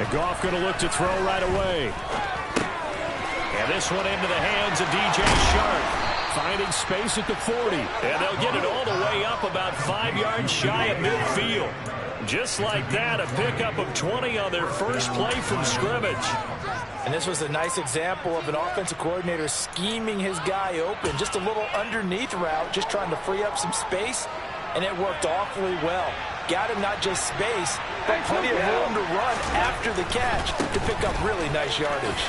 And Goff going to look to throw right away. And this one into the hands of DJ Chark. Finding space at the 40. And they'll get it all the way up about 5 yards shy of midfield. Just like that, a pickup of 20 on their first play from scrimmage. And this was a nice example of an offensive coordinator scheming his guy open. Just a little underneath route, just trying to free up some space. And it worked awfully well. Got him not just space, but plenty of room to run after the catch to pick up really nice yardage.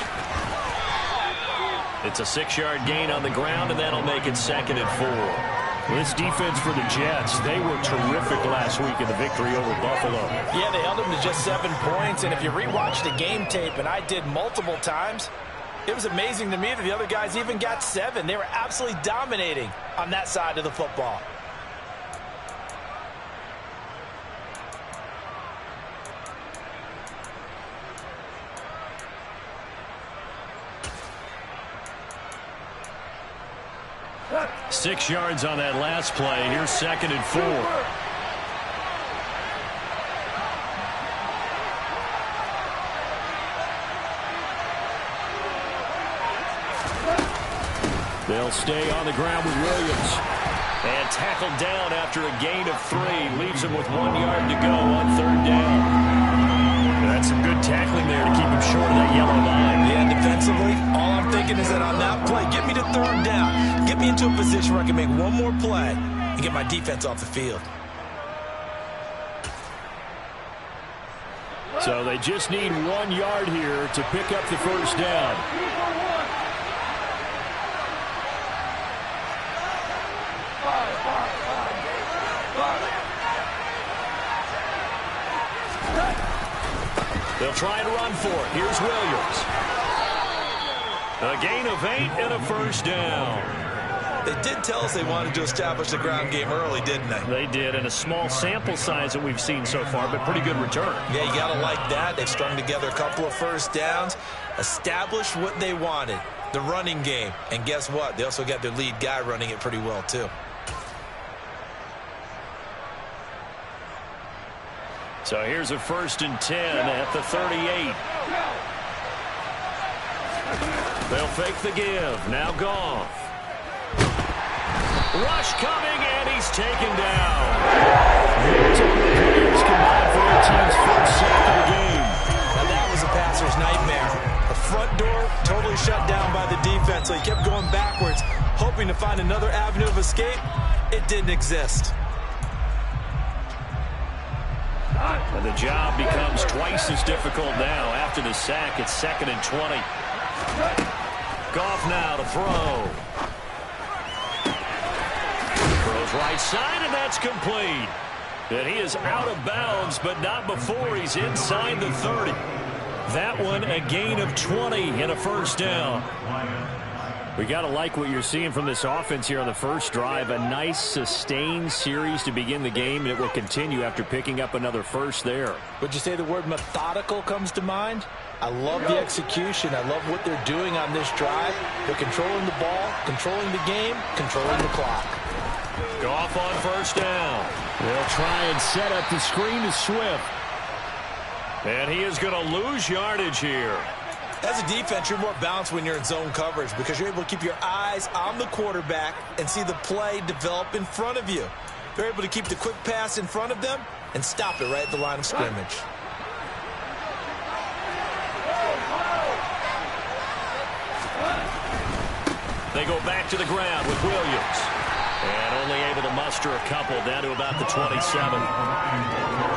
It's a 6-yard gain on the ground, and that'll make it 2nd and 4. Well, this defense for the Jets, they were terrific last week in the victory over Buffalo. Yeah, they held them to just 7 points, and if you rewatch the game tape, and I did multiple times, it was amazing to me that the other guys even got 7. They were absolutely dominating on that side of the football. Six yards on that last play. Here's 2nd and 4. They'll stay on the ground with Williams. And tackled down after a gain of 3. Leaves him with 1 yard to go on 3rd down. That's some good tackling there to keep him short of that yellow line. Yeah, defensively, all I'm thinking is that on that play, get me to 3rd down. Get me into a position where I can make one more play and get my defense off the field. So they just need 1 yard here to pick up the first down. They'll try and run for it. Here's Williams. A gain of 8 and a first down. They did tell us they wanted to establish the ground game early, didn't they? They did, and a small sample size that we've seen so far, but pretty good return. Yeah, you got to like that. They've strung together a couple of first downs, established what they wanted, the running game. And guess what? They also got their lead guy running it pretty well, too. So here's a 1st and 10 at the 38. They'll fake the give. Now Goff. Rush coming, and he's taken down. Players combined for their team's first sack of the game. Now that was a passer's nightmare. The front door totally shut down by the defense, so he kept going backwards, hoping to find another avenue of escape. It didn't exist. And the job becomes twice as difficult now. After the sack, it's 2nd and 20. Goff now to throw. Throws right side, and that's complete. And he is out of bounds, but not before he's inside the 30. That one a gain of 20 and a first down. We got to like what you're seeing from this offense here on the first drive. A nice, sustained series to begin the game, and it will continue after picking up another first there. Would you say the word methodical comes to mind? I love the execution. I love what they're doing on this drive. They're controlling the ball, controlling the game, controlling the clock. Goff on first down. They'll try and set up the screen to Swift. And he is going to lose yardage here. As a defense, you're more balanced when you're in zone coverage because you're able to keep your eyes on the quarterback and see the play develop in front of you. They're able to keep the quick pass in front of them and stop it right at the line of scrimmage. They go back to the ground with Williams. And only able to muster a couple down to about the 27.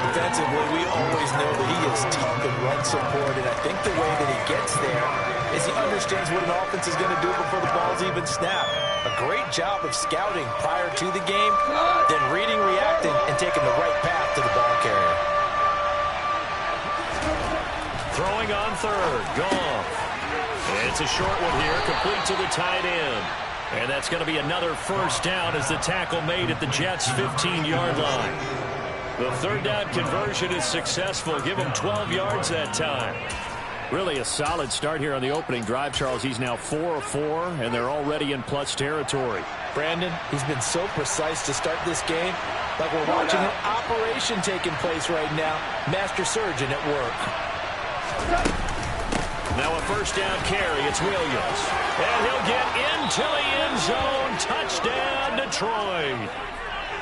Defensively, we always know that he is tough in run support, and I think the way that he gets there is he understands what an offense is going to do before the ball's even snapped. A great job of scouting prior to the game, then reading, reacting, and taking the right path to the ball carrier. Throwing on third, Goff. It's a short one here, complete to the tight end. And that's going to be another first down as the tackle made at the Jets' 15-yard line. The third down conversion is successful. Give him 12 yards that time. Really a solid start here on the opening drive, Charles. He's now 4 of 4, and they're already in plus territory. Brandon, he's been so precise to start this game. Like we're watching an operation taking place right now. Master surgeon at work. Now a first down carry. It's Williams. And he'll get into the end zone. Touchdown, Detroit.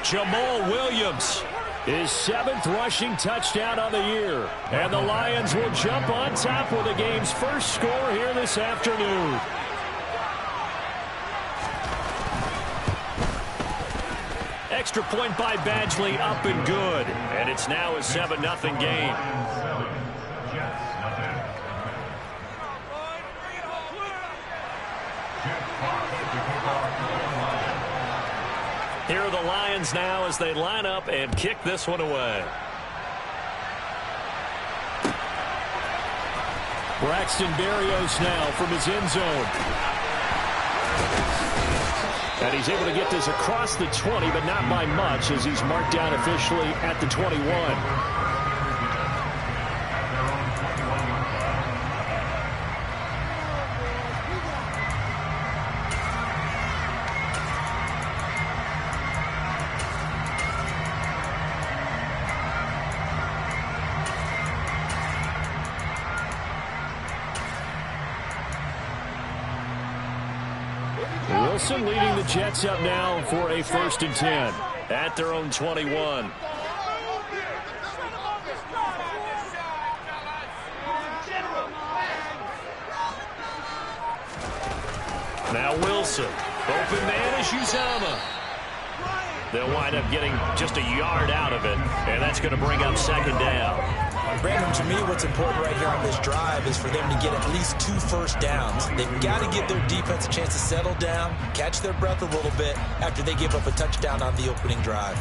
Jamal Williams, his 7th rushing touchdown on the year. And the Lions will jump on top with the game's first score here this afternoon. Extra point by Badgley, up and good. And it's now a 7-0 game. Here are the Lions now as they line up and kick this one away. Braxton Berrios now from his end zone. And he's able to get this across the 20, but not by much, as he's marked down officially at the 21. Wilson leading the Jets up now for a 1st and 10 at their own 21. Now Wilson. Open man is Uzomah. They'll wind up getting just a yard out of it, and that's going to bring up 2nd down. Brandon, to me, what's important right here on this drive is for them to get at least 2 first downs. They've got to give their defense a chance to settle down, catch their breath a little bit after they give up a touchdown on the opening drive.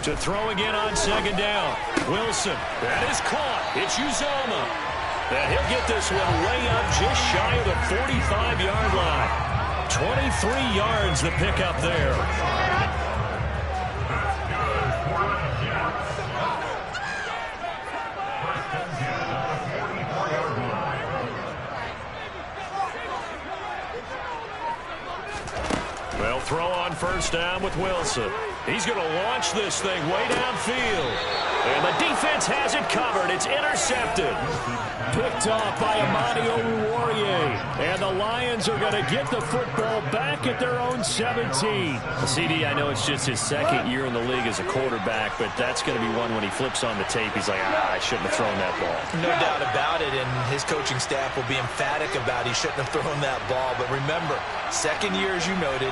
To throw again on 2nd down. Wilson. That is caught. It's Uzomah. And he'll get this one way up just shy of the 45-yard line. 23 yards the pickup there. They'll throw on 1st down with Wilson. He's going to launch this thing way downfield. And the defense has it covered. It's intercepted. Picked off by Amani Oruwariye. And the Lions are going to get the football back at their own 17. CD, I know it's just his 2nd year in the league as a quarterback, but that's going to be one when he flips on the tape. He's like, I shouldn't have thrown that ball. No doubt about it, and his coaching staff will be emphatic about he shouldn't have thrown that ball. But remember, 2nd year, as you noted,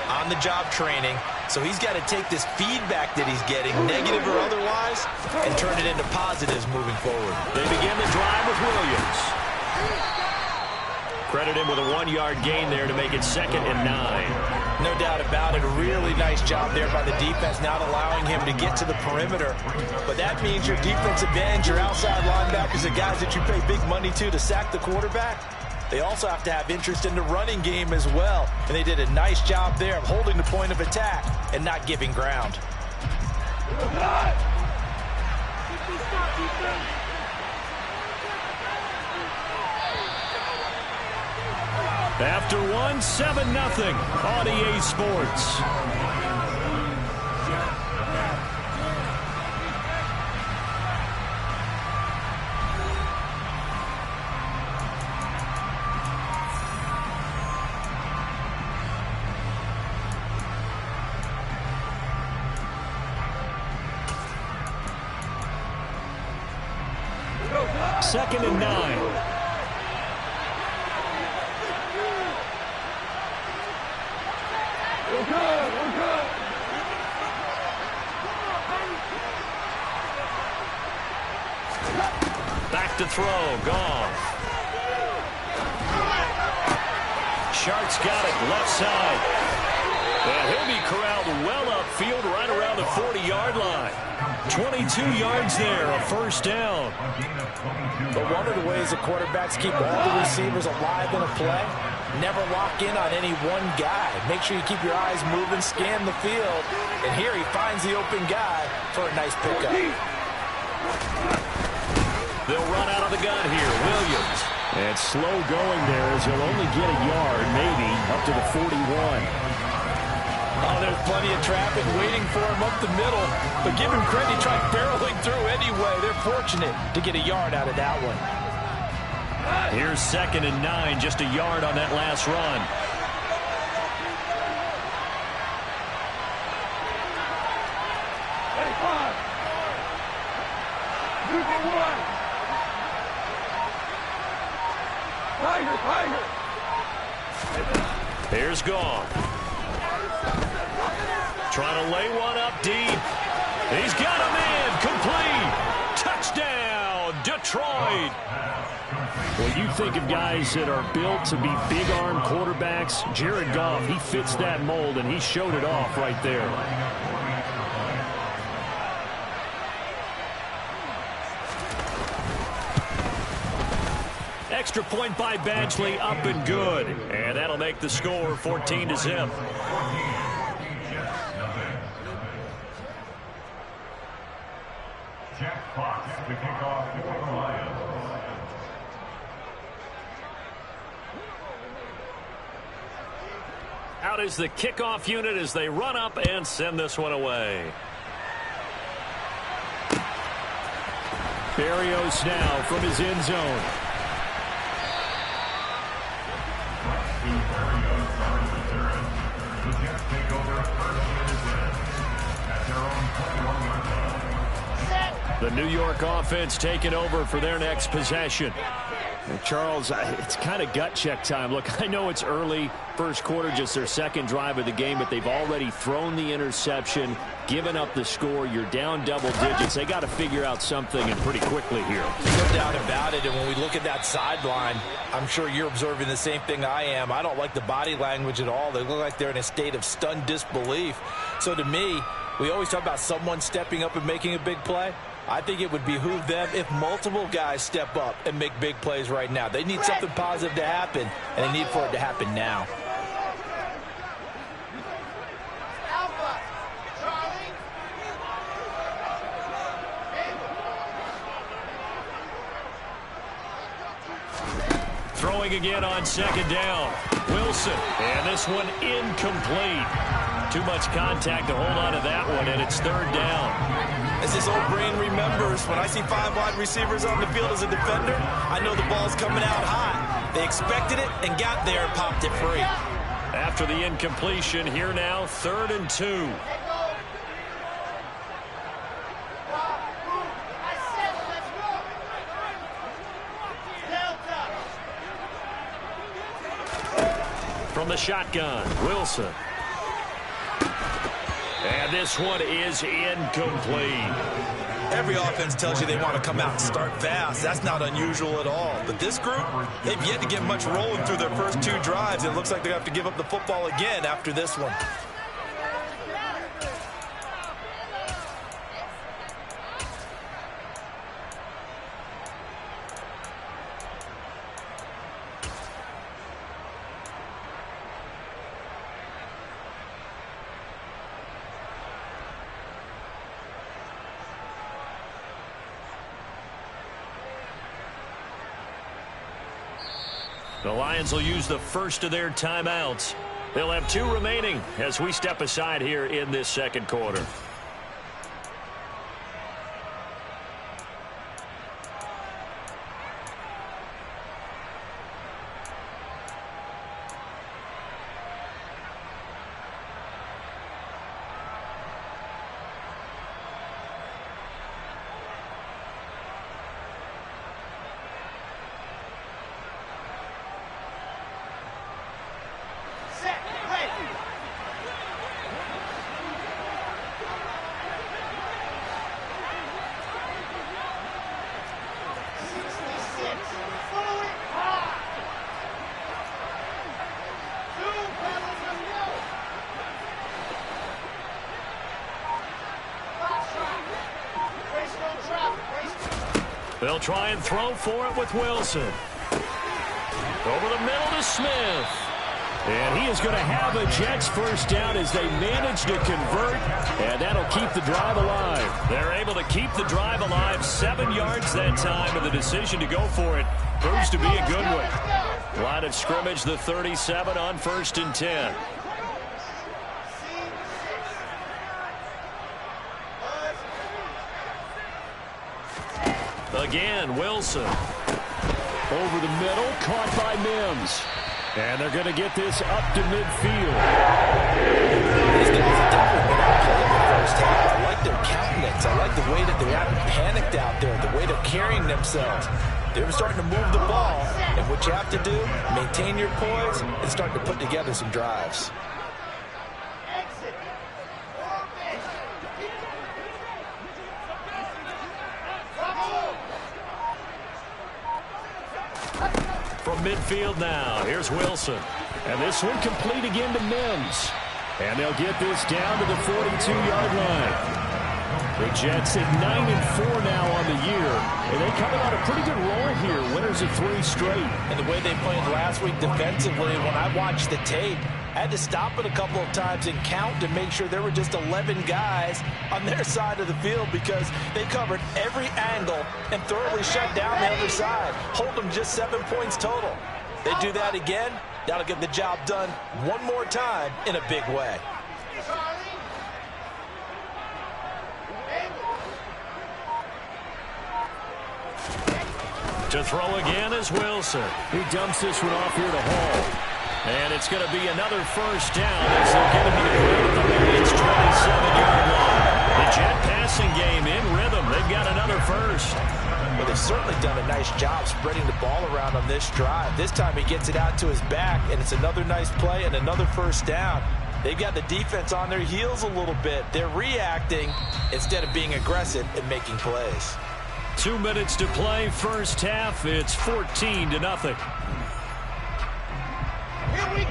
on-the-job training. So he's got to take this feedback that he's getting, negative or otherwise, and turn it into positives moving forward. They begin the drive with Williams. Credit him with a 1-yard gain there to make it 2nd and 9. No doubt about it. A really nice job there by the defense, not allowing him to get to the perimeter. But that means your defensive ends, your outside linebackers, the guys that you pay big money to sack the quarterback, they also have to have interest in the running game as well. And they did a nice job there of holding the point of attack and not giving ground. After one, 7-0 on EA Sports. Second and 9. Back to throw, Goff. Sharks got it, left side. And he'll be corralled well upfield right around the 40-yard line. 22 yards there, a first down. But one of the ways the quarterbacks keep all the receivers alive in a play, never lock in on any one guy. Make sure you keep your eyes moving, scan the field. And here he finds the open guy for a nice pickup. They'll run out of the gun here. Williams. And slow going there as he'll only get a yard, maybe, up to the 41. Oh, there's plenty of traffic waiting for him up the middle. But give him credit, he tried barreling through anyway. They're fortunate to get a yard out of that one. Here's 2nd and 9, just a yard on that last run. Here's Goff. Trying to lay one up deep. He's got him in. Complete. Touchdown, Detroit. When you think of guys that are built to be big-arm quarterbacks, Jared Goff, he fits that mold, and he showed it off right there. Extra point by Badgley, up and good. And that'll make the score 14-0. Jack Fox to kick off for the Lions. Out is the kickoff unit as they run up and send this one away. Berrios now from his end zone. The New York offense taking over for their next possession. And Charles, it's kind of gut check time. Look, I know it's early, first quarter, just their second drive of the game, but they've already thrown the interception, given up the score. You're down double digits. They got to figure out something, and pretty quickly here. No doubt about it. And when we look at that sideline, I'm sure you're observing the same thing I am. I don't like the body language at all. They look like they're in a state of stunned disbelief. So to me, we always talk about someone stepping up and making a big play. I think it would behoove them if multiple guys step up and make big plays right now. They need something positive to happen, and they need for it to happen now. Throwing again on 2nd down. Wilson, and this one incomplete. Too much contact to hold on to that one, and it's 3rd down. As this old brain remembers, when I see 5 wide receivers on the field as a defender, I know the ball's coming out high. They expected it and got there and popped it free. After the incompletion, here now, 3rd and 2. From the shotgun, Wilson. And this one is incomplete. Every offense tells you they want to come out and start fast. That's not unusual at all. But this group, they've yet to get much rolling through their first 2 drives. It looks like they have to give up the football again after this one. The Lions will use the first of their timeouts. They'll have 2 remaining as we step aside here in this 2nd quarter. They'll try and throw for it with Wilson. Over the middle to Smith. And he is going to have a Jets first down as they manage to convert, and that'll keep the drive alive. They're able to keep the drive alive, 7 yards that time, and the decision to go for it proves to be a good one. Line of scrimmage, the 37 on 1st and 10. Again, Wilson. Over the middle, caught by Mims. And they're going to get this up to midfield. These guys have definitely been outplayed in the first half. I like their countenance. I like the way that they haven't panicked out there, the way they're carrying themselves. They're starting to move the ball, and what you have to do, maintain your poise and start to put together some drives. From midfield now, here's Wilson. And this one complete again to Mims. And they'll get this down to the 42-yard line. The Jets at 9-4 now on the year. And they coming on a pretty good roll here. Winners of 3 straight. And the way they played last week defensively, when I watched the tape, I had to stop it a couple of times and count to make sure there were just 11 guys on their side of the field because they covered every angle and thoroughly shut down the other side. Hold them just 7 points total. They do that again, that'll get the job done one more time in a big way. To throw again is Wilson. He dumps this one off here to Hall. And it's going to be another first down as they'll get him to the ground at the Lions' 27-yard line. The Jet passing game in rhythm. They've got another first. Well, they've certainly done a nice job spreading the ball around on this drive. This time he gets it out to his back, and it's another nice play and another first down. They've got the defense on their heels a little bit. They're reacting instead of being aggressive and making plays. 2 minutes to play, first half. It's 14-0. Here we go.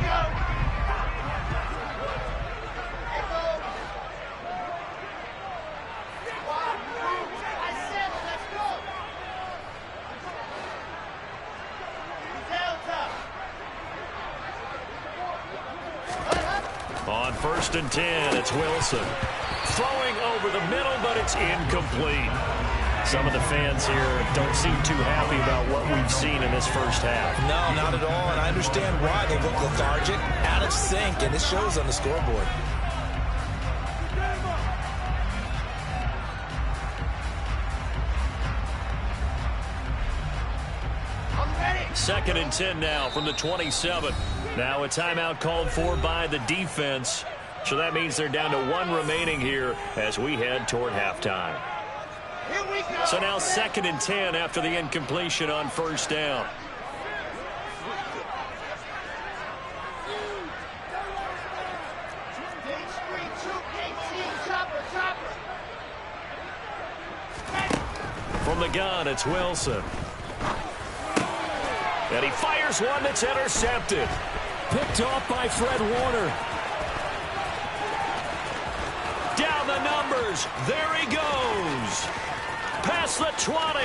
I said, let's go. On 1st and 10, it's Wilson. Throwing over the middle, but it's incomplete. Some of the fans here don't seem too happy about what we've seen in this first half. No, not at all, and I understand why. They look lethargic, out of sync, and it shows on the scoreboard. Second and 10 now from the 27. Now a timeout called for by the defense. So that means they're down to 1 remaining here as we head toward halftime. So now 2nd and 10 after the incompletion on first down. From the gun, it's Wilson. And he fires one that's intercepted. Picked off by Fred Warner. Down the numbers. There he goes. Past the 20.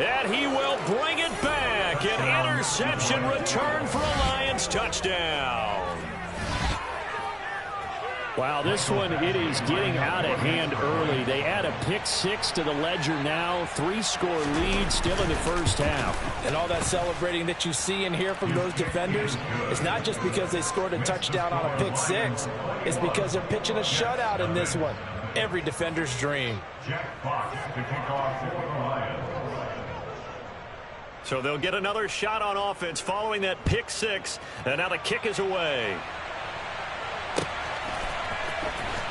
And he will bring it back. An interception return for a Lions touchdown. Wow, this one, it is getting out of hand early. They add a pick 6 to the ledger now. 3-score lead still in the first half. And all that celebrating that you see and hear from those defenders, it's not just because they scored a touchdown on a pick 6. It's because they're pitching a shutout in this one. Every defender's dream. Jack Fox to kick off for the Lions. So they'll get another shot on offense following that pick 6. And now the kick is away.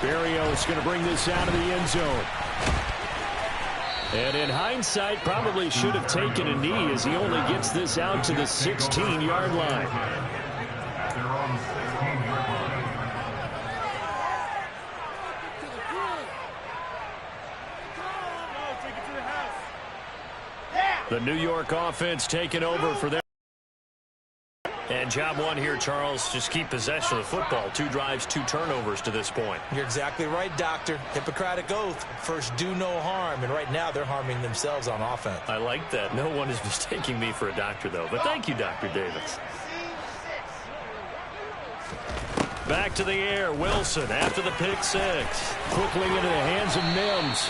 Berrios going to bring this out of the end zone. And in hindsight, probably should have taken a knee as he only gets this out to the 16-yard line. They're on the 16-yard line. The New York offense taking over for them. And job one here, Charles, just keep possession of the football. 2 drives, 2 turnovers to this point. You're exactly right, Doctor. Hippocratic oath. First, do no harm. And right now, they're harming themselves on offense. I like that. No one is mistaking me for a doctor, though. But thank you, Dr. Davis. Back to the air. Wilson after the pick six. Quickly into the hands of Mims.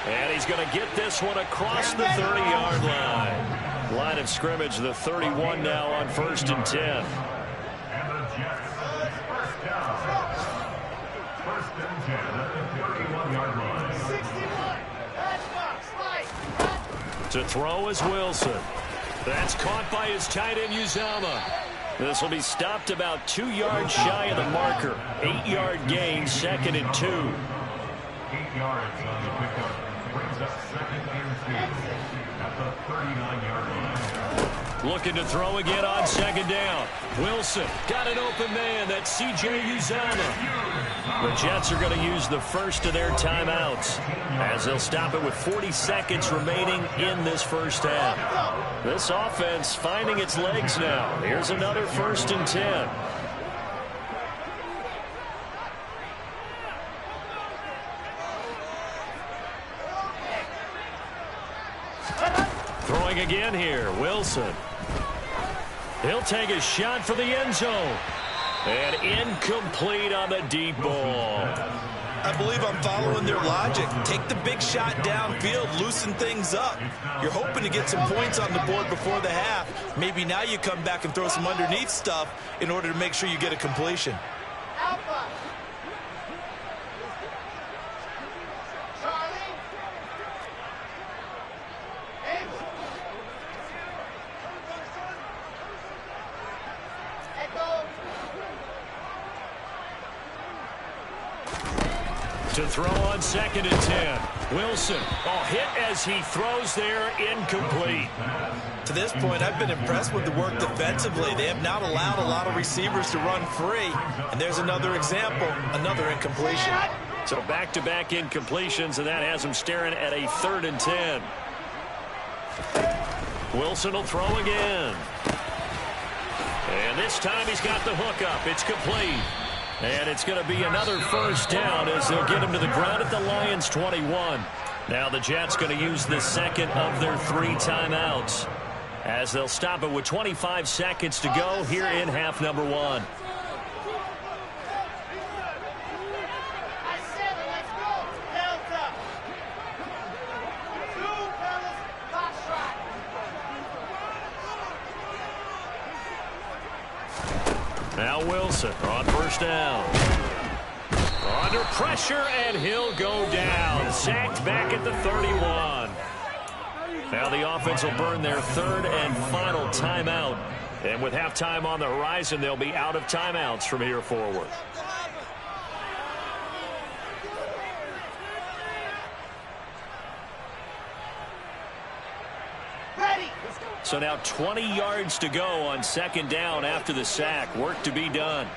And he's going to get this one across the 30-yard line. Line of scrimmage, the 31 now on 1st and 10. And the Jets, first down. First and 10 at the 31-yard line. 61. That's To throw is Wilson. That's caught by his tight end, Uzomah. This will be stopped about 2 yards shy of the marker. 8-yard gain, 2nd and 2. 8 yards on the pickup. Brings up 2nd and 2 at the 39-yard line. Looking to throw again on 2nd down. Wilson got an open man. That's C.J. Uzomah. The Jets are going to use the first of their timeouts as they'll stop it with 40 seconds remaining in this first half. This offense finding its legs now. Here's another 1st and 10. Throwing again here, Wilson. He'll take a shot for the end zone. And incomplete on the deep ball. I believe I'm following their logic. Take the big shot downfield, loosen things up. You're hoping to get some points on the board before the half. Maybe now you come back and throw some underneath stuff in order to make sure you get a completion. Alpha. Charlie. Amos. Echo. To throw on 2nd and 10. Wilson, hit as he throws there, incomplete. To this point, I've been impressed with the work defensively. They have not allowed a lot of receivers to run free. And there's another example, another incompletion. So back-to-back incompletions, and that has him staring at a 3rd and 10. Wilson will throw again. And this time he's got the hook up. It's complete. And it's going to be another first down as they'll get him to the ground at the Lions' 21. Now the Jets going to use the second of their 3 timeouts as they'll stop it with 25 seconds to go here in half number 1. I said it, let's go. Delta. 2 fellas, Foxtrot. Now Wilson on first down. Under pressure, and he'll go down. Sacked back at the 31. Now the offense will burn their 3rd and final timeout. And with halftime on the horizon, they'll be out of timeouts from here forward. Ready. So now 20 yards to go on 2nd down after the sack. Work to be done.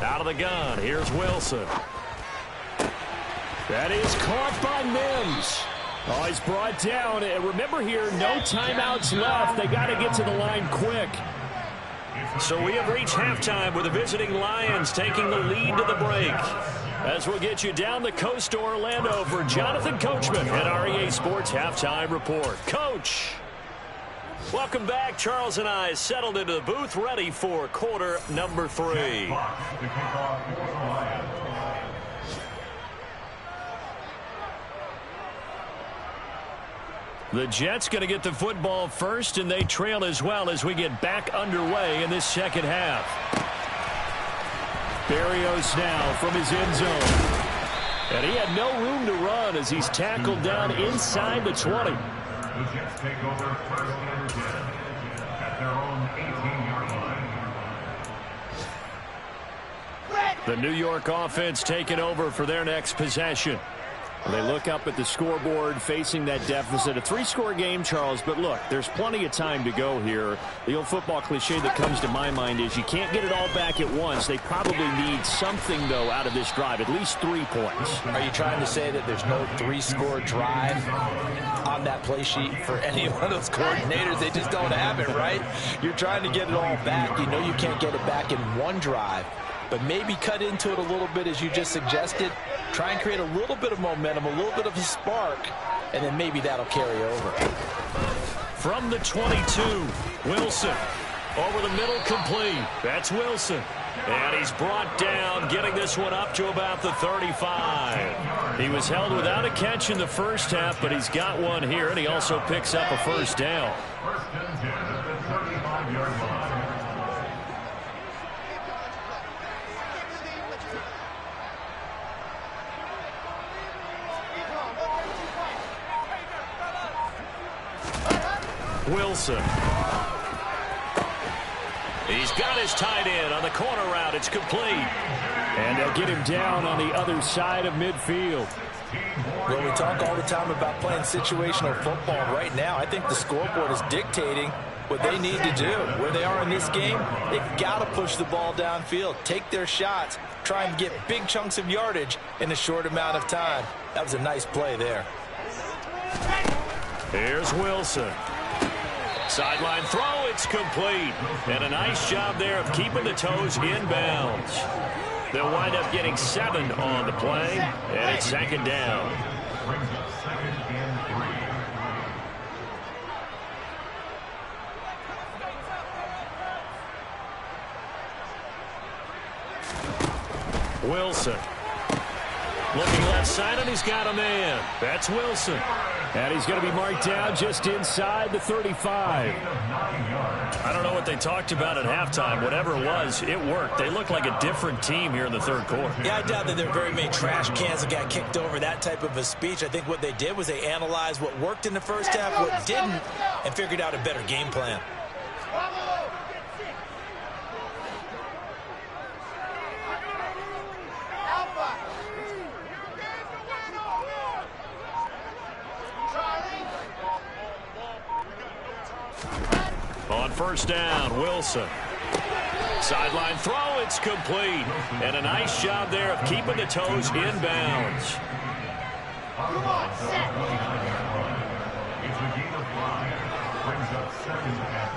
Out of the gun, here's Wilson. That is caught by Mims. Oh, he's brought down. And remember here, no timeouts left. They got to get to the line quick. So we have reached halftime with the visiting Lions taking the lead to the break. As we'll get you down the coast to Orlando for Jonathan Coachman at REA Sports Halftime Report. Coach, welcome back. Charles and I settled into the booth ready for quarter number 3. The Jets going to get the football first, and they trail as well as we get back underway in this second half. Berrios now from his end zone. And he had no room to run as he's tackled down inside the 20. The Jets take over 1st and 10 at their own 18-yard line. The New York offense taking over for their next possession. They look up at the scoreboard facing that deficit. A 3-score game, Charles, but look, there's plenty of time to go here. The old football cliche that comes to my mind is you can't get it all back at once. They probably need something, though, out of this drive, at least 3 points. Are you trying to say that there's no 3-score drive on that play sheet for any one of those coordinators? They just don't have it, right? You're trying to get it all back. You know you can't get it back in one drive, but maybe cut into it a little bit as you just suggested. Try and create a little bit of momentum, a little bit of a spark, and then maybe that'll carry over. From the 22, Wilson. Over the middle, complete. That's Wilson. And he's brought down, getting this one up to about the 35. He was held without a catch in the first half, but he's got one here, and he also picks up a first down. First and 10 at the 35-yard line. Wilson. He's got his tight end on the corner route. It's complete. And they'll get him down on the other side of midfield. Well, we talk all the time about playing situational football. Right now, I think the scoreboard is dictating what they need to do. Where they are in this game, they've got to push the ball downfield, take their shots, try and get big chunks of yardage in a short amount of time. That was a nice play there. Here's Wilson. Sideline throw, it's complete. And a nice job there of keeping the toes inbounds. They'll wind up getting 7 on the play, and it's second down. Brings up second and 3. Wilson. Looking left side, and he's got a man. That's Wilson. And he's going to be marked down just inside the 35. I don't know what they talked about at halftime. Whatever it was, it worked. They look like a different team here in the third quarter. Yeah, I doubt that there are very many trash cans that got kicked over, that type of a speech. I think what they did was they analyzed what worked in the first half, what didn't, and figured out a better game plan. On first down, Wilson. Sideline throw, it's complete. And a nice job there of keeping the toes inbounds. Come on, set. It's a gain of 5. Brings up second and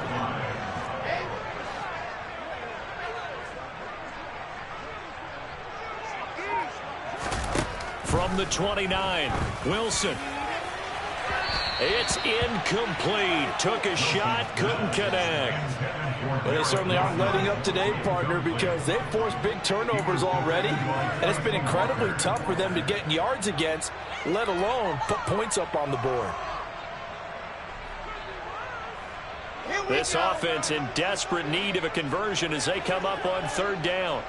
5. From the 29, Wilson. It's incomplete. Took a shot, couldn't connect. Well, they certainly aren't letting up today, partner, because they've forced big turnovers already, and it's been incredibly tough for them to get yards against, let alone put points up on the board. This offense in desperate need of a conversion as they come up on third down.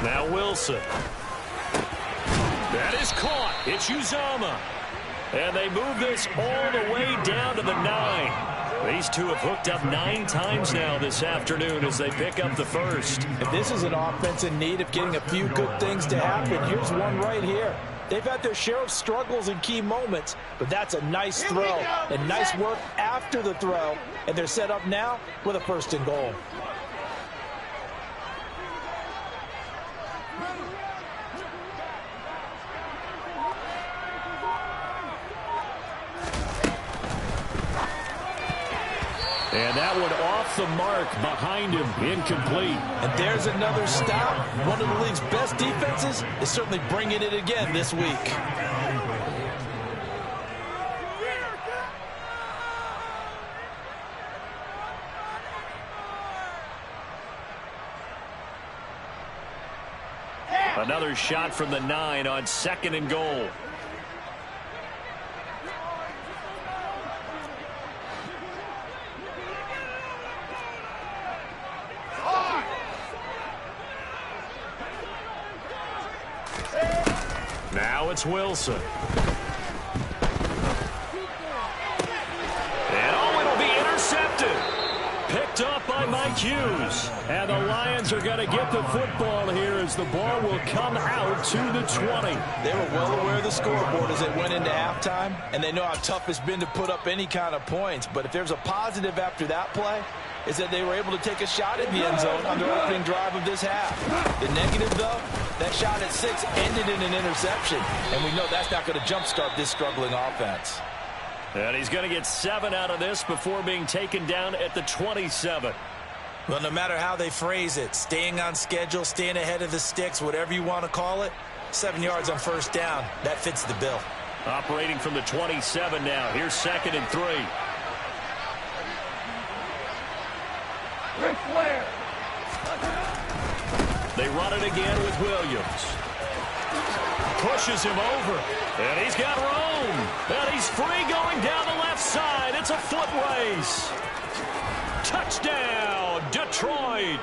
Now Wilson. That is caught. It's Uzomah. And they move this all the way down to the 9. These two have hooked up 9 times now this afternoon as they pick up the first. If this is an offense in need of getting a few good things to happen, here's one right here. They've had their share of struggles in key moments, but that's a nice throw and nice work after the throw. And they're set up now with a first and goal. And that one off the mark behind him, incomplete. And there's another stop. One of the league's best defenses is certainly bringing it again this week. Another shot from the 9 on second and goal. Now it's Wilson. And oh, it'll be intercepted. Hughes. And the Lions are going to get the football here as the ball will come out to the 20. They were well aware of the scoreboard as they went into halftime, and they know how tough it's been to put up any kind of points. But if there's a positive after that play, is that they were able to take a shot at the end zone on their opening drive of this half. The negative, though, that shot at 6 ended in an interception, and we know that's not going to jumpstart this struggling offense. And he's going to get 7 out of this before being taken down at the 27. Well, no matter how they phrase it, staying on schedule, staying ahead of the sticks, whatever you want to call it, 7 yards on first down, that fits the bill. Operating from the 27 now. Here's 2nd and 3. Ric Flair. They run it again with Williams. Pushes him over. And he's got room. And he's free going down the left side. It's a foot race. Touchdown, Detroit.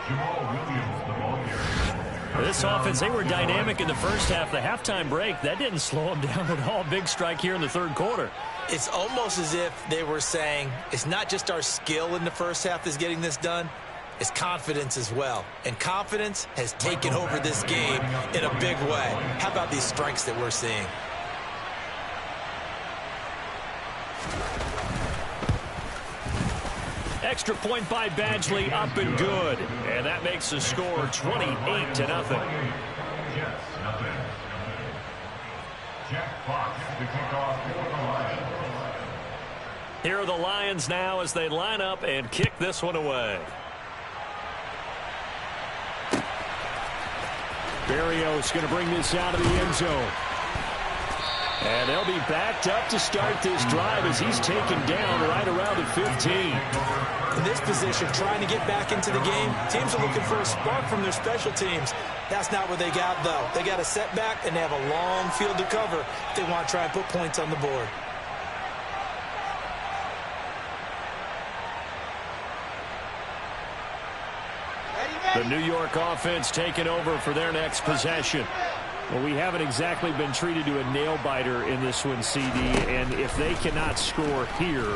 This offense, they were dynamic in the first half. The halftime break, that didn't slow them down at all. Big strike here in the third quarter. It's almost as if they were saying, it's not just our skill in the first half that's getting this done, it's confidence as well. And confidence has taken over this game in a big way. How about these strikes that we're seeing? Extra point by Badgley, up and good. And that makes the score 28-0. Jack Fox to kick off for the Lions. Here are the Lions now as they line up and kick this one away. Berrios going to bring this out of the end zone. And they'll be backed up to start this drive as he's taken down right around the 15. In this position, trying to get back into the game, teams are looking for a spark from their special teams. That's not what they got, though. They got a setback, and they have a long field to cover if they want to try and put points on the board. The New York offense taking over for their next possession. Well, we haven't exactly been treated to a nail-biter in this one, CD, and if they cannot score here,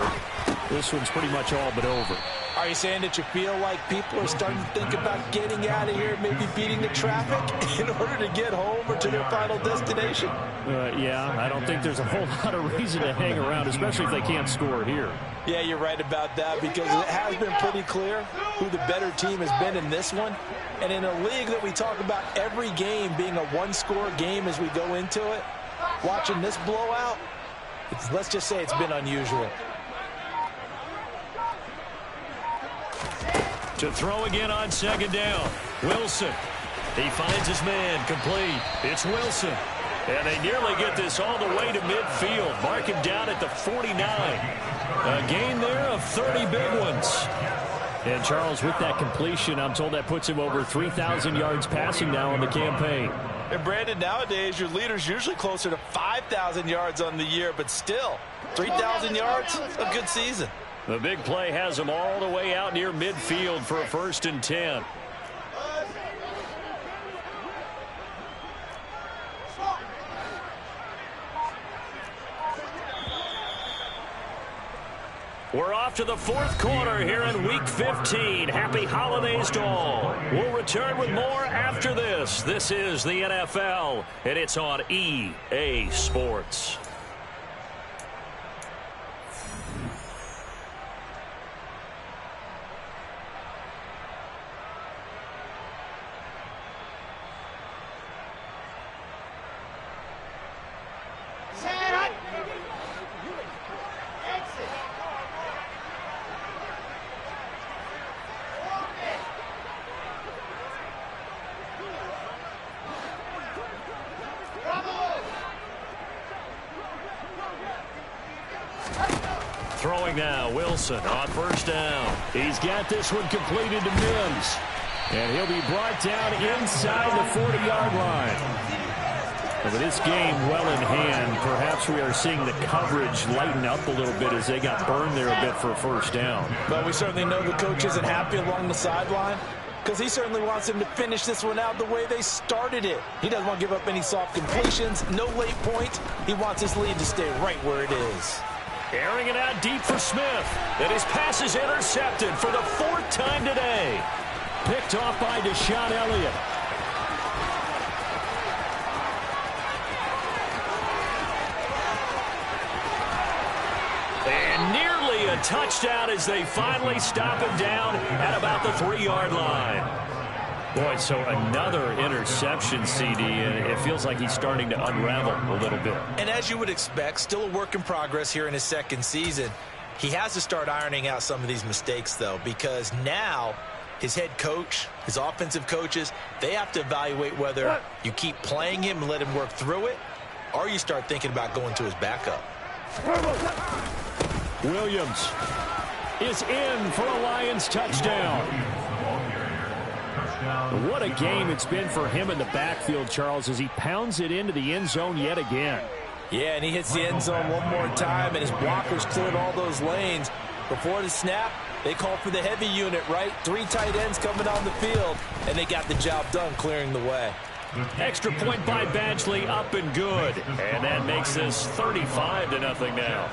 this one's pretty much all but over. Are you saying that you feel like people are starting to think about getting out of here, maybe beating the traffic in order to get home or to their final destination? Yeah, I don't think there's a whole lot of reason to hang around, especially if they can't score here. Yeah, you're right about that because it has been pretty clear who the better team has been in this one. And in a league that we talk about every game being a one-score game as we go into it, watching this blowout, let's just say it's been unusual. To throw again on second down. Wilson. He finds his man complete. It's Wilson. And they nearly get this all the way to midfield. Mark him down at the 49. A gain there of 30 big ones. And Charles, with that completion, I'm told that puts him over 3,000 yards passing now on the campaign. And Brandon, nowadays your leader's usually closer to 5,000 yards on the year, but still, 3,000 yards, a good season. The big play has him all the way out near midfield for a 1st and 10. We're off to the 4th quarter here in Week 15. Happy holidays to all. We'll return with more after this. This is the NFL, and it's on EA Sports. Throwing now, Wilson on 1st down. He's got this one completed to Mims. And he'll be brought down inside the 40-yard line. And with this game well in hand, perhaps we are seeing the coverage lighten up a little bit as they got burned there a bit for a 1st down. But we certainly know the coach isn't happy along the sideline because he certainly wants them to finish this one out the way they started it. He doesn't want to give up any soft completions, no late points. He wants his lead to stay right where it is. Airing it out deep for Smith. And his pass is intercepted for the 4th time today. Picked off by Deshaun Elliott. And nearly a touchdown as they finally stop him down at about the 3-yard line. Boy, so another interception, CD, and it feels like he's starting to unravel a little bit. And as you would expect, still a work in progress here in his 2nd season. He has to start ironing out some of these mistakes, though, because now his head coach, his offensive coaches, they have to evaluate whether you keep playing him and let him work through it, or you start thinking about going to his backup. Williams is in for a Lions touchdown. What a game it's been for him in the backfield, Charles, as he pounds it into the end zone yet again. Yeah, and he hits the end zone one more time, and his blockers cleared all those lanes. Before the snap, they called for the heavy unit, right? 3 tight ends coming on the field, and they got the job done clearing the way. Extra point by Badgley, up and good. And that makes this 35-0 now.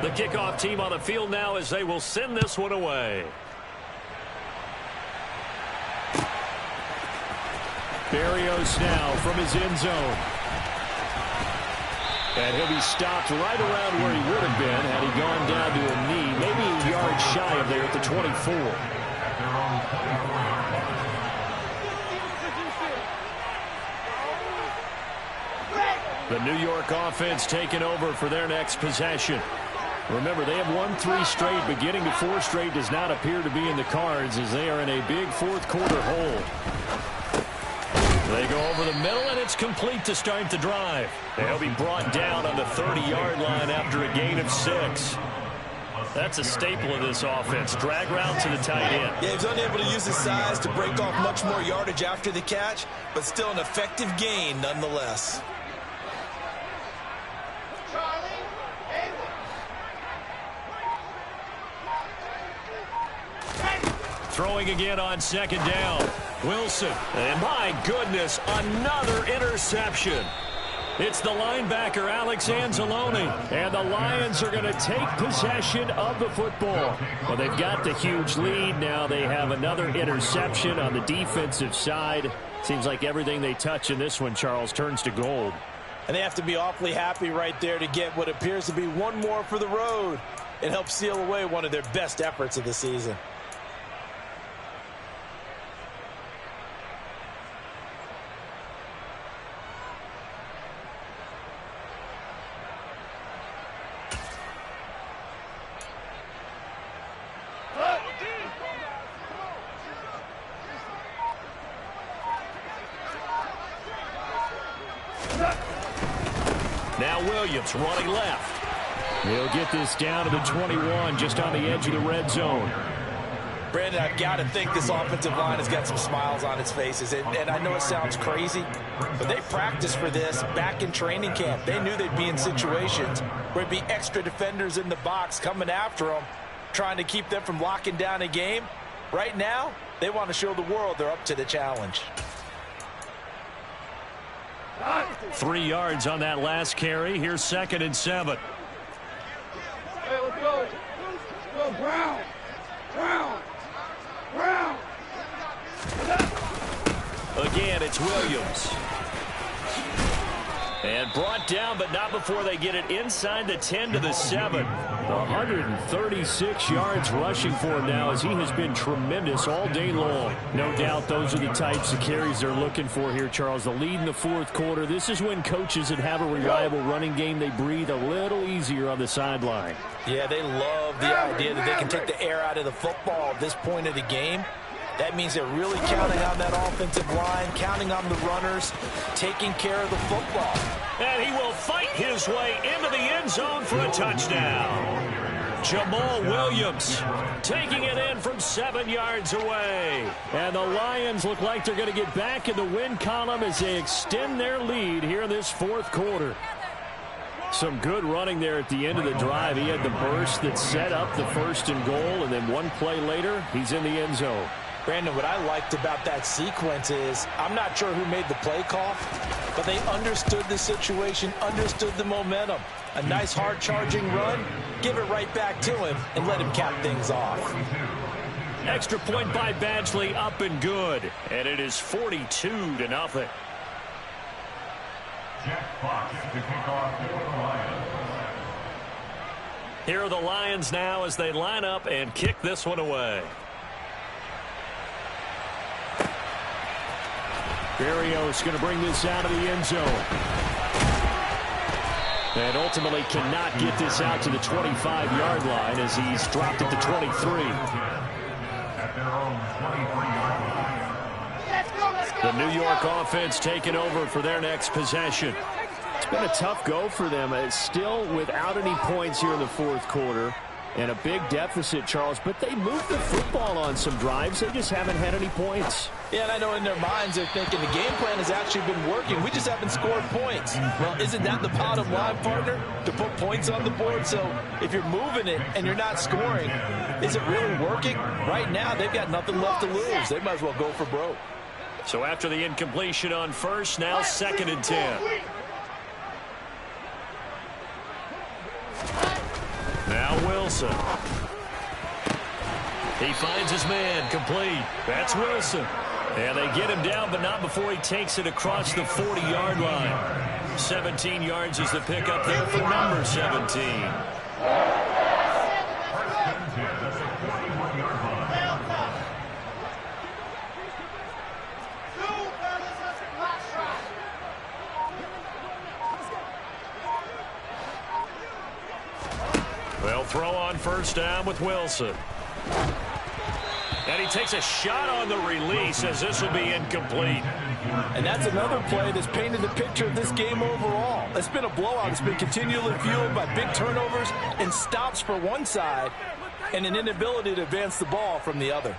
The kickoff team on the field now as they will send this one away. Berrios now from his end zone. And he'll be stopped right around where he would have been had he gone down to a knee, maybe a yard shy of there at the 24. The New York offense taking over for their next possession. Remember, they have won 3 straight, but getting to 4 straight does not appear to be in the cards as they are in a big 4th quarter hole. They go over the middle, and it's complete to start the drive. They'll be brought down on the 30-yard line after a gain of 6. That's a staple of this offense. Drag route to the tight end. Yeah, he's unable to use his size to break off much more yardage after the catch, but still an effective gain nonetheless. Throwing again on 2nd down. Wilson. And my goodness, another interception. It's the linebacker, Alex Anzalone. And the Lions are going to take possession of the football. Well, they've got the huge lead. Now they have another interception on the defensive side. Seems like everything they touch in this one, Charles, turns to gold. And they have to be awfully happy right there to get what appears to be one more for the road. It helps seal away one of their best efforts of the season. Now Williams running left. He'll get this down to the 21, just on the edge of the red zone. Brandon, I've got to think this offensive line has got some smiles on its faces. And I know it sounds crazy, but they practiced for this back in training camp. They knew they'd be in situations where there'd be extra defenders in the box coming after them, trying to keep them from locking down a game. Right now, they want to show the world they're up to the challenge. 3 yards on that last carry. Here's 2nd and 7. Hey, let's go. Let's go, Brown. Brown. Brown. Again, it's Williams. And brought down, but not before they get it inside the 10 to the 7. 136 yards rushing for him now as he has been tremendous all day long. No doubt those are the types of carries they're looking for here, Charles. The lead in the 4th quarter. This is when coaches that have a reliable running game, they breathe a little easier on the sideline. Yeah, they love the idea that they can take the air out of the football at this point of the game. That means they're really counting on that offensive line, counting on the runners, taking care of the football. And he will fight his way into the end zone for a touchdown. Jamal Williams taking it in from 7 yards away. And the Lions look like they're going to get back in the win column as they extend their lead here in this 4th quarter. Some good running there at the end of the drive. He had the burst that set up the 1st and goal, and then one play later, he's in the end zone. Brandon, what I liked about that sequence is I'm not sure who made the play call, but they understood the situation, understood the momentum. A nice hard-charging run, give it right back to him, and let him cap things off. Extra point by Badgley, up and good. And it is 42-0. Jack Fox to kick off for the Lions. Here are the Lions now as they line up and kick this one away. Berrios going to bring this out of the end zone. And ultimately cannot get this out to the 25-yard line as he's dropped at the 23. At their own 23-yard line. The New York offense taking over for their next possession. It's been a tough go for them. It's still without any points here in the fourth quarter. And a big deficit, Charles. But they moved the football on some drives. They just haven't had any points. Yeah, and I know in their minds they're thinking the game plan has actually been working. We just haven't scored points. Well, isn't that the bottom line, partner? To put points on the board? So if you're moving it and you're not scoring, is it really working? Right now, they've got nothing left to lose. They might as well go for broke. So after the incompletion on first, now 2nd and 10. Now Wilson. He finds his man, complete. That's Wilson. And they get him down, but not before he takes it across the 40-yard line. 17 yards is the pickup there for number 17. They'll throw on first down with Wilson. And he takes a shot on the release as this will be incomplete. And that's another play that's painted the picture of this game overall. It's been a blowout. It's been continually fueled by big turnovers and stops for one side and an inability to advance the ball from the other.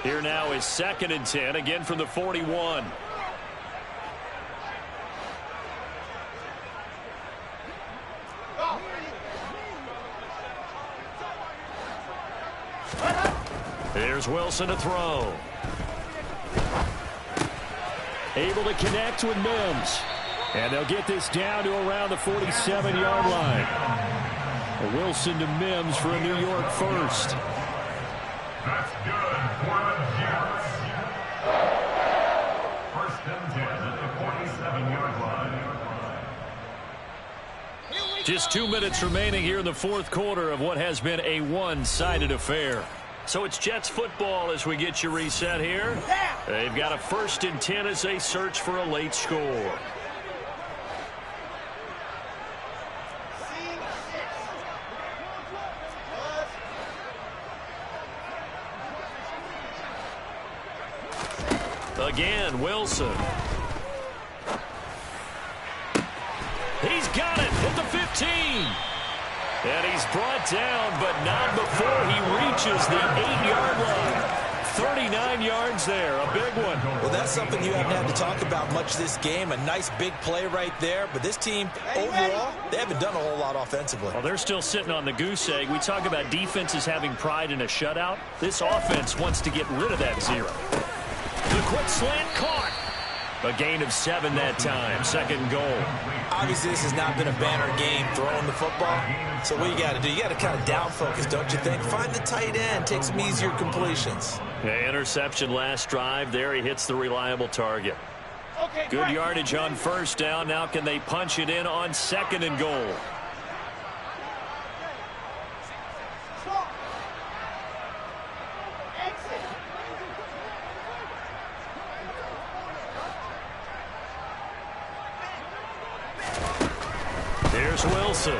Here now is 2nd and 10, again from the 41. Here's Wilson to throw. Able to connect with Mims. And they'll get this down to around the 47-yard line. Wilson to Mims for a New York first. That's good for the Jets. First and 10 at the 47-yard line. Just 2 minutes remaining here in the fourth quarter of what has been a one-sided affair. So it's Jets football as we get you reset here. They've got a 1st and 10 as they search for a late score. Again, Wilson. He's got it at the 15. And he's brought down, but not before he reaches the 8-yard line. 39 yards there, a big one. Well, that's something you haven't had to talk about much this game. A nice big play right there. But this team, overall, they haven't done a whole lot offensively. Well, they're still sitting on the goose egg. We talk about defenses having pride in a shutout. This offense wants to get rid of that 0. The quick slant caught. A gain of 7 that time. 2nd goal. Obviously, this has not been a banner game throwing the football. So what you got to do, you got to kind of down focus, don't you think? Find the tight end. Take some easier completions. Yeah, interception last drive. There he hits the reliable target. Good yardage on first down. Now can they punch it in on 2nd and goal? Here's Wilson.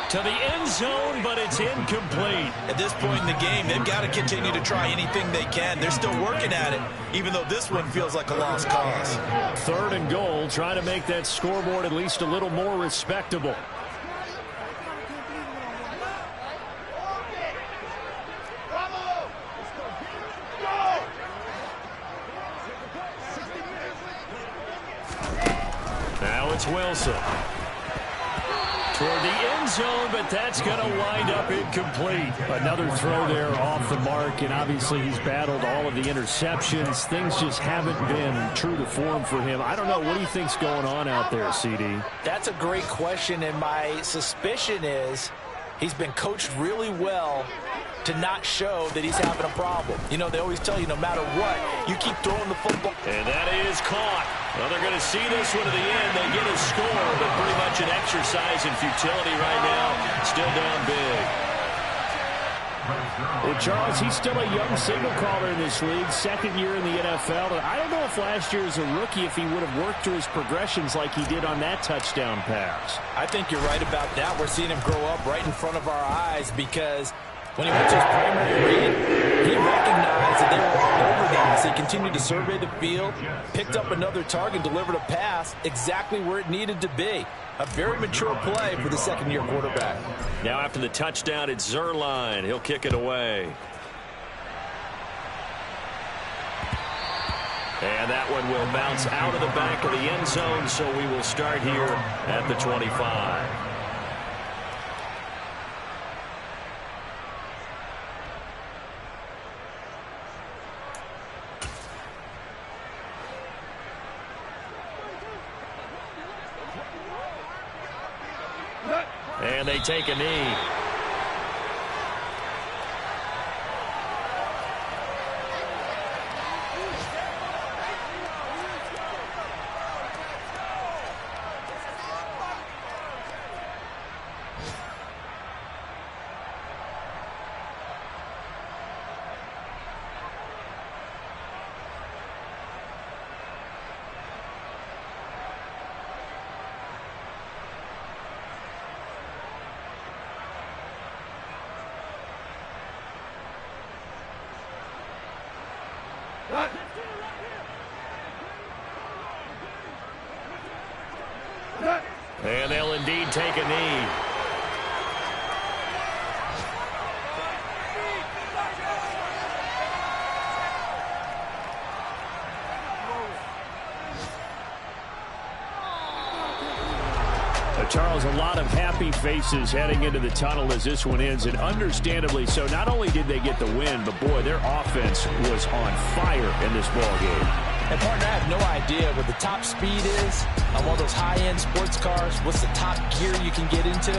To the end zone, but it's incomplete. At this point in the game, they've got to continue to try anything they can. They're still working at it, even though this one feels like a lost cause. 3rd and goal, trying to make that scoreboard at least a little more respectable. Now it's Wilson. Toward the end end zone, but that's going to wind up incomplete. Another throw there off the mark, and obviously he's battled all of the interceptions. Things just haven't been true to form for him. I don't know. What do you think's going on out there, CD? That's a great question, and my suspicion is he's been coached really well to not show that he's having a problem. You know, they always tell you no matter what, you keep throwing the football. And that is caught. Well, they're going to see this one to the end. They get a score, but pretty much an exercise in futility right now. Still down big. Well, Charles, he's still a young signal caller in this league, second year in the NFL. I don't know if last year as a rookie, if he would have worked through his progressions like he did on that touchdown pass. I think you're right about that. We're seeing him grow up right in front of our eyes because when he went to his primary read, he recognized that they were all over them. So he continued to survey the field, picked up another target, delivered a pass exactly where it needed to be. A very mature play for the second-year quarterback. Now after the touchdown, it's Zuerlein. He'll kick it away. And that one will bounce out of the back of the end zone, so we will start here at the 25. And they take a knee. And they'll indeed take a knee. Charles, a lot of happy faces heading into the tunnel as this one ends, and understandably so. Not only did they get the win, but boy, their offense was on fire in this ball game. And partner, I have no idea what the top speed is on one of those high-end sports cars. What's the top gear you can get into?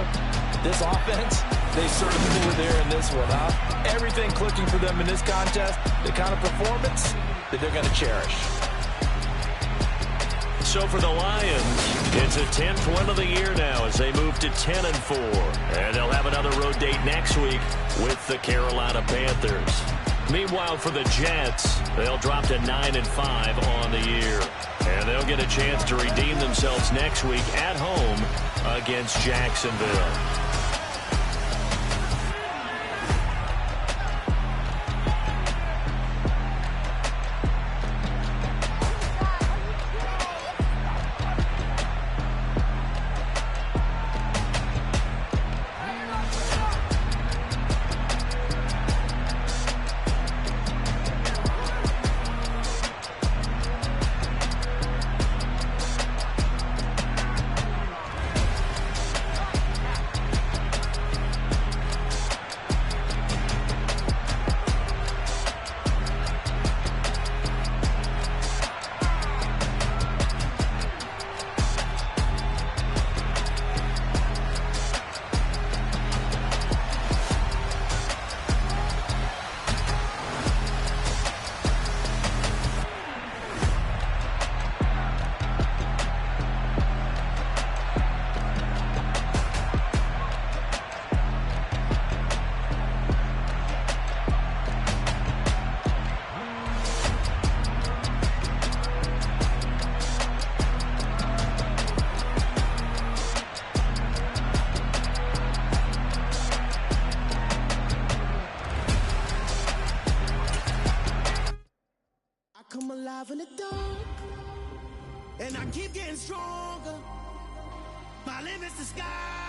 This offense, they certainly were there in this one, huh? Everything clicking for them in this contest, the kind of performance that they're going to cherish. So for the Lions, it's a 10th win of the year now as they move to 10-4. And they'll have another road date next week with the Carolina Panthers. Meanwhile, for the Jets, they'll drop to 9-5 on the year. And they'll get a chance to redeem themselves next week at home against Jacksonville. Come alive in the dark, and I keep getting stronger. My limit's the sky.